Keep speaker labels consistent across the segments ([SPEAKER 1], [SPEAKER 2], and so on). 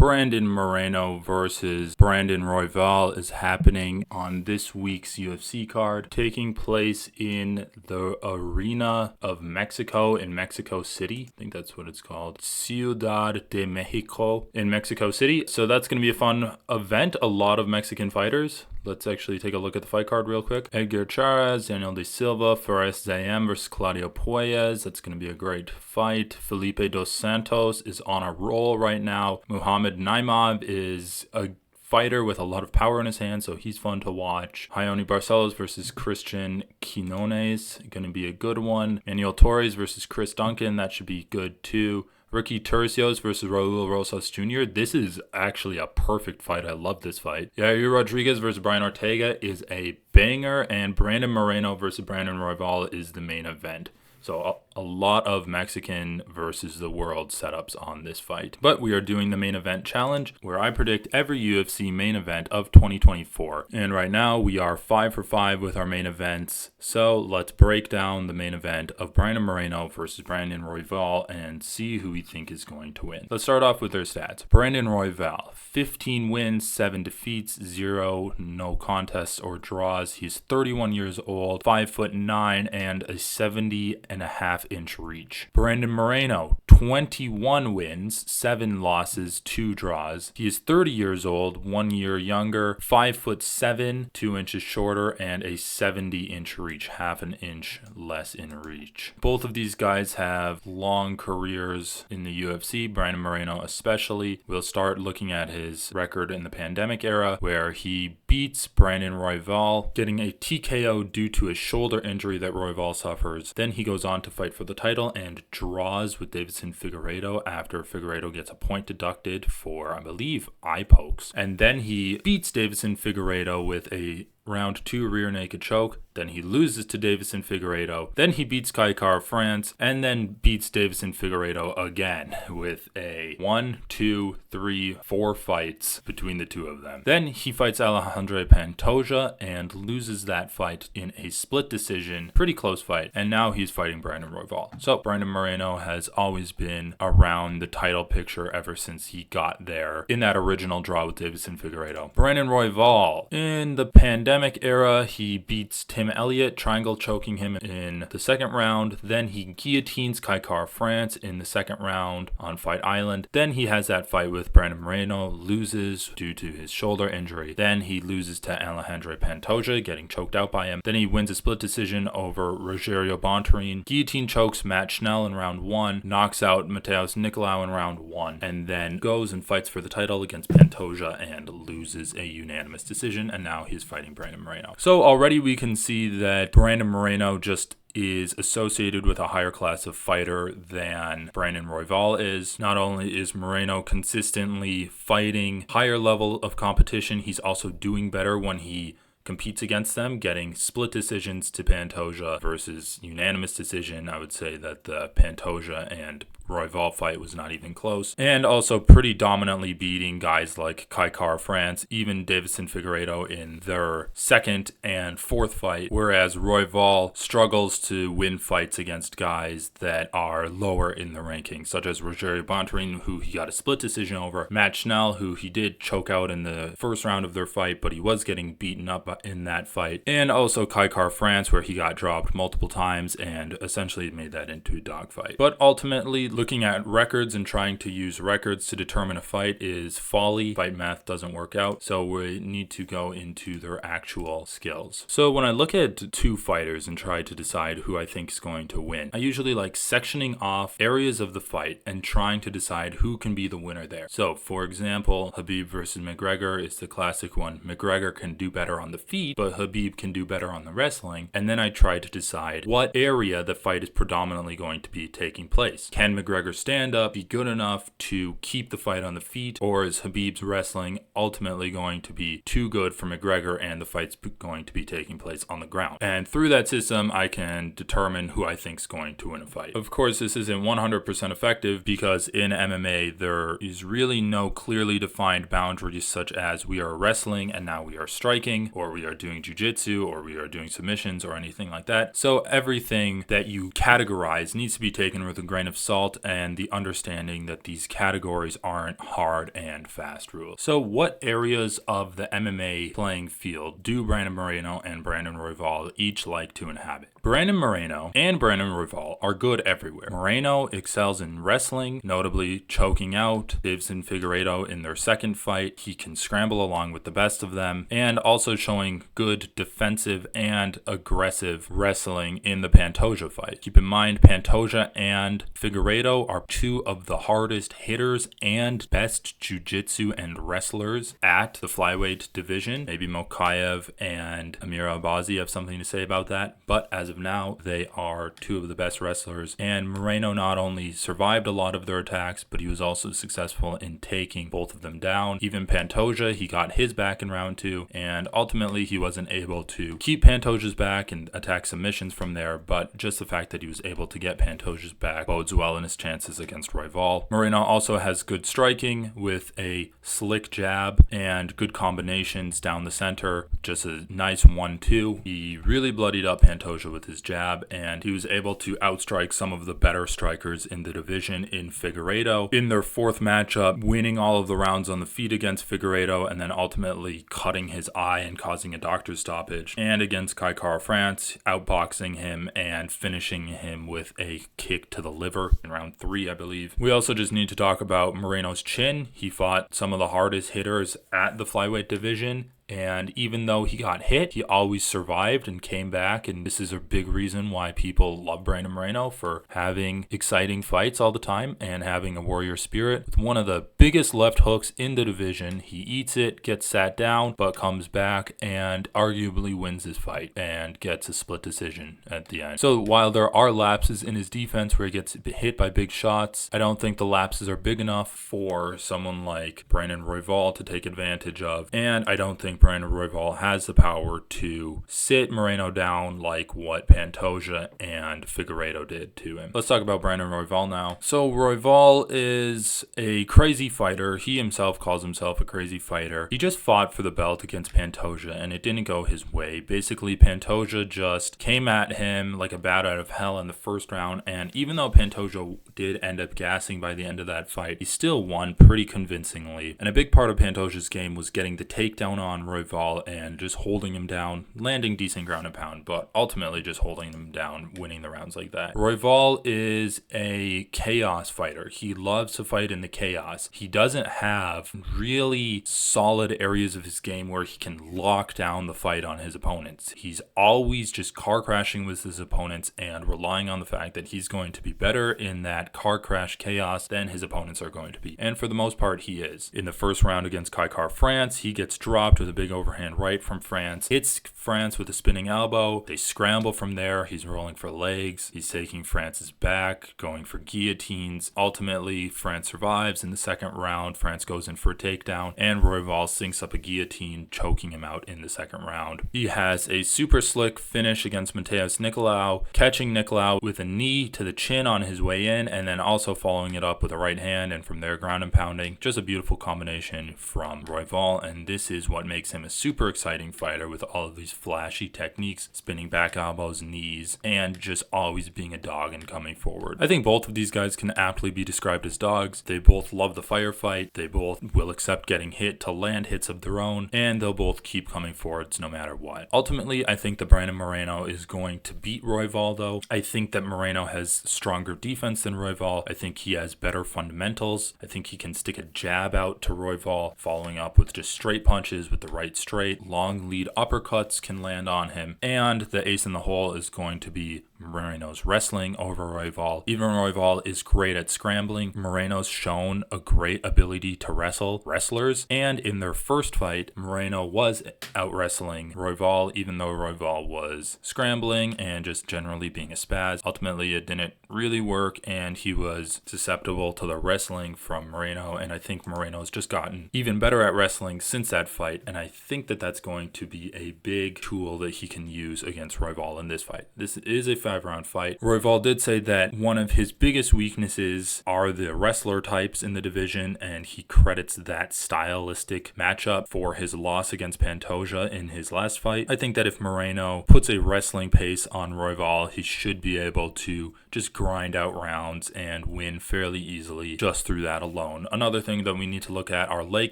[SPEAKER 1] Brandon Moreno versus Brandon Royval is happening on this week's UFC card, taking place in the Arena of Mexico in Mexico City. I think that's what it's called. Ciudad de Mexico in Mexico City. So that's going to be a fun event. A lot of Mexican fighters. Let's actually take a look at the fight card real quick. Edgar Charas, Daniel De Silva, Fares Zayem versus Claudio Puelles. That's going to be a great fight. Felipe Dos Santos is on a roll right now. Muhammad Naimov is a fighter with a lot of power in his hands, so he's fun to watch. Ioni Barcelos versus Christian Quinones, going to be a good one. Manuel Torres versus Chris Duncan, that should be good too. Ricky Turcios versus Raul Rosas Jr. This is actually a perfect fight. I love this fight. Yair Rodriguez versus Brian Ortega is a banger, and Brandon Moreno versus Brandon Royval is the main event. So a lot of Mexican versus the world setups on this fight. But we are doing the main event challenge where I predict every UFC main event of 2024. And right now we are 5 for 5 with our main events. So let's break down the main event of Brandon Moreno versus Brandon Royval and see who we think is going to win. Let's start off with their stats. Brandon Royval, 15 wins, 7 defeats, 0 no contests or draws. He's 31 years old, 5'9", and a 70.5-inch reach. Brandon Moreno, 21 wins, 7 losses, 2 draws. He is 30 years old, 1 year younger, 5'7", 2 inches shorter, and a 70-inch reach, half an inch less in reach. Both of these guys have long careers in the UFC, Brandon Moreno especially. We'll start looking at his record in the pandemic era, where he beats Brandon Royval, getting a TKO due to a shoulder injury that Royval suffers. Then he goes on to fight for the title and draws with Deiveson Figueiredo after Figueiredo gets a point deducted for, I believe, eye pokes. And then he beats Deiveson Figueiredo with a round 2 rear naked choke. Then he loses to Deiveson Figueiredo. Then he beats Kai France and then beats Deiveson Figueiredo again with a 1, 2, 3, 4 fights between the two of them. Then he fights Alejandro Pantoja and loses that fight in a split decision. Pretty close fight. And now he's fighting Brandon Royval. So Brandon Moreno has always been around the title picture ever since he got there in that original draw with Deiveson Figueiredo. Brandon Royval, in the pandemic era, he beats Tim Elliott, triangle choking him in the second round. Then he guillotines Kai France in the second round on Fight Island. Then he has that fight with Brandon Moreno, loses due to his shoulder injury. Then he loses to Alejandro Pantoja, getting choked out by him. Then he wins a split decision over Rogerio Bontorin, guillotine chokes Matt Schnell in round 1, knocks out Mateus Nicolau in round 1, and then goes and fights for the title against Pantoja and loses a unanimous decision, and now he's fighting Brandon Moreno. So already we can see that Brandon Moreno just is associated with a higher class of fighter than Brandon Royval is. Not only is Moreno consistently fighting higher level of competition, he's also doing better when he competes against them, getting split decisions to Pantoja versus unanimous decision. I would say that the Pantoja and Royval fight was not even close, and also pretty dominantly beating guys like Kai France, even Deiveson Figueiredo in their second and fourth fight, whereas Royval struggles to win fights against guys that are lower in the rankings, such as Rogerio Bontorin, who he got a split decision over, Matt Schnell, who he did choke out in the first round of their fight, but he was getting beaten up in that fight, and also Kai France, where he got dropped multiple times and essentially made that into a dogfight. But ultimately, looking at records and trying to use records to determine a fight is folly. Fight math doesn't work out, so we need to go into their actual skills. So when I look at two fighters and try to decide who I think is going to win, I usually like sectioning off areas of the fight and trying to decide who can be the winner there. So for example, Khabib versus McGregor is the classic one. McGregor can do better on the feet, but Khabib can do better on the wrestling. And then I try to decide what area the fight is predominantly going to be taking place. Can McGregor stand up be good enough to keep the fight on the feet, or is Khabib's wrestling ultimately going to be too good for McGregor and the fight's going to be taking place on the ground? And through that system, I can determine who I think is going to win a fight. Of course, this isn't 100% effective because in MMA, there is really no clearly defined boundaries such as we are wrestling and now we are striking, or we are doing jiu-jitsu, or we are doing submissions, or anything like that. So everything that you categorize needs to be taken with a grain of salt belt and the understanding that these categories aren't hard and fast rules. So what areas of the MMA playing field do Brandon Moreno and Brandon Royval each like to inhabit? Brandon Moreno and Brandon Royval are good everywhere. Moreno excels in wrestling, notably choking out Davison Figueiredo in their second fight. He can scramble along with the best of them, and also showing good defensive and aggressive wrestling in the Pantoja fight. Keep in mind, Pantoja and Figueiredo are two of the hardest hitters and best jiu-jitsu and wrestlers at the flyweight division. Maybe Mokaev and Amir Albazi have something to say about that, but as of now, they are two of the best wrestlers. And Moreno not only survived a lot of their attacks, but he was also successful in taking both of them down. Even Pantoja, he got his back in round 2, and ultimately he wasn't able to keep Pantoja's back and attack submissions from there, but just the fact that he was able to get Pantoja's back bodes well in his chances against Royval. Moreno also has good striking with a slick jab and good combinations down the center, just a nice 1-2. He really bloodied up Pantoja with his jab, and he was able to outstrike some of the better strikers in the division in Figueiredo. In their fourth matchup, winning all of the rounds on the feet against Figueiredo, and then ultimately cutting his eye and causing a doctor's stoppage. And against Kai Kara-France, outboxing him and finishing him with a kick to the liver in round 3, I believe. We also just need to talk about Moreno's chin. He fought some of the hardest hitters at the flyweight division, and even though he got hit, he always survived and came back. And this is a big reason why people love Brandon Moreno, for having exciting fights all the time and having a warrior spirit. With one of the biggest left hooks in the division, he eats it, gets sat down, but comes back and arguably wins his fight and gets a split decision at the end. So while there are lapses in his defense where he gets hit by big shots, I don't think the lapses are big enough for someone like Brandon Royval to take advantage of. And I don't think Brandon Royval has the power to sit Moreno down like what Pantoja and Figueiredo did to him. Let's talk about Brandon Royval now. So Royval is a crazy fighter. He himself calls himself a crazy fighter. He just fought for the belt against Pantoja, and it didn't go his way. Basically, Pantoja just came at him like a bat out of hell in the first round, and even though Pantoja did end up gassing by the end of that fight, he still won pretty convincingly. And a big part of Pantoja's game was getting the takedown on Royval and just holding him down, landing decent ground and pound, but ultimately just holding him down, winning the rounds like that. Royval is a chaos fighter. He loves to fight in the chaos. He doesn't have really solid areas of his game where he can lock down the fight on his opponents. He's always just car crashing with his opponents and relying on the fact that he's going to be better in that car crash chaos than his opponents are going to be. And for the most part, he is. In the first round against Kai Kara-France, he gets dropped with a big overhand right from France, hits France with a spinning elbow. They scramble from there. He's rolling for legs. He's taking France's back, going for guillotines. Ultimately, France survives. In the second round, France goes in for a takedown, and Royval sinks up a guillotine, choking him out in the second round. He has a super slick finish against Mateus Nicolau, catching Nicolau with a knee to the chin on his way in, and then also following it up with a right hand, and from there ground and pounding. Just a beautiful combination from Royval, and this is what makes him a super exciting fighter, with all of these flashy techniques, spinning back elbows, knees, and just always being a dog and coming forward. I think both of these guys can aptly be described as dogs. They both love the firefight. They both will accept getting hit to land hits of their own, and they'll both keep coming forwards no matter what. Ultimately, I think that Brandon Moreno is going to beat Royval, though. I think that Moreno has stronger defense than Royval. I think he has better fundamentals. I think he can stick a jab out to Royval, following up with just straight punches with the right straight. Long lead uppercuts can land on him. And the ace in the hole is going to be Moreno's wrestling over Royval. Even Royval is great at scrambling. Moreno's shown a great ability to wrestle wrestlers. And in their first fight, Moreno was out wrestling Royval, even though Royval was scrambling and just generally being a spaz. Ultimately, it didn't really work, and he was susceptible to the wrestling from Moreno. And I think Moreno's just gotten even better at wrestling since that fight. And I think that that's going to be a big tool that he can use against Royval in this fight. This is a fast 5-round fight. Royval did say that one of his biggest weaknesses are the wrestler types in the division, and he credits that stylistic matchup for his loss against Pantoja in his last fight. I think that if Moreno puts a wrestling pace on Royval, he should be able to just grind out rounds and win fairly easily just through that alone. Another thing that we need to look at are leg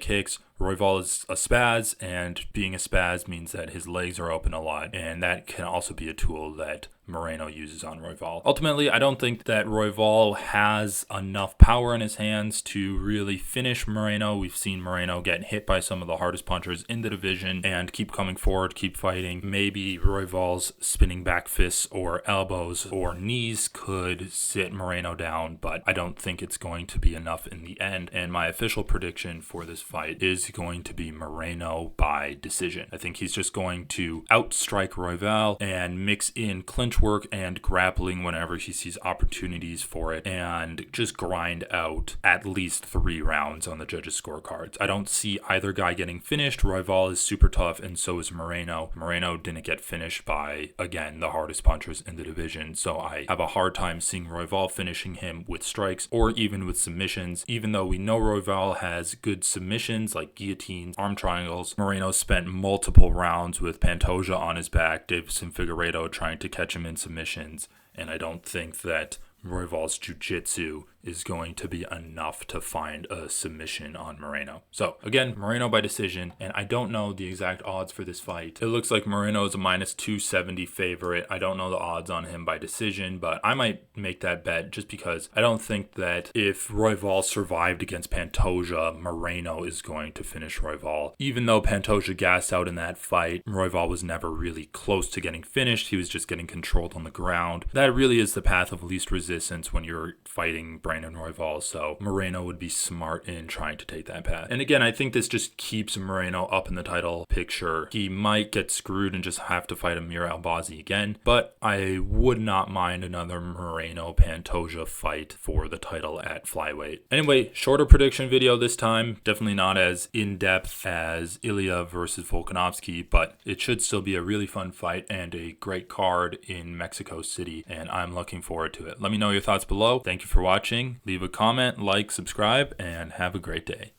[SPEAKER 1] kicks. Royval is a spaz, and being a spaz means that his legs are open a lot, and that can also be a tool that Moreno uses on Royval. Ultimately, I don't think that Royval has enough power in his hands to really finish Moreno. We've seen Moreno get hit by some of the hardest punchers in the division and keep coming forward, keep fighting. Maybe Royval's spinning back fists or elbows or knees could sit Moreno down, but I don't think it's going to be enough in the end. And my official prediction for this fight is going to be Moreno by decision. I think he's just going to outstrike Royval and mix in clinch work and grappling whenever he sees opportunities for it, and just grind out at least 3 rounds on the judges' scorecards. I don't see either guy getting finished. Royval is super tough, and so is Moreno. Moreno didn't get finished by, again, the hardest punchers in the division, so I have a hard time seeing Royval finishing him with strikes or even with submissions. Even though we know Royval has good submissions like guillotines, arm triangles, Moreno spent multiple rounds with Pantoja on his back, Davison Figueiredo trying to catch him in submissions, and I don't think that Royval's jiu-jitsu is going to be enough to find a submission on Moreno. So again, Moreno by decision, and I don't know the exact odds for this fight. It looks like Moreno is a -270 favorite. I don't know the odds on him by decision, but I might make that bet just because I don't think that if Royval survived against Pantoja, Moreno is going to finish Royval. Even though Pantoja gassed out in that fight, Royval was never really close to getting finished. He was just getting controlled on the ground. That really is the path of least resistance when you're fighting Brandon Royval, so Moreno would be smart in trying to take that path. And again, I think this just keeps Moreno up in the title picture. He might get screwed and just have to fight Amir Albazi again, but I would not mind another Moreno-Pantoja fight for the title at flyweight. Anyway, shorter prediction video this time. Definitely not as in-depth as Ilya versus Volkanovski, but it should still be a really fun fight and a great card in Mexico City, and I'm looking forward to it. Let me know your thoughts below. Thank you for watching. Leave a comment, like, subscribe, and have a great day.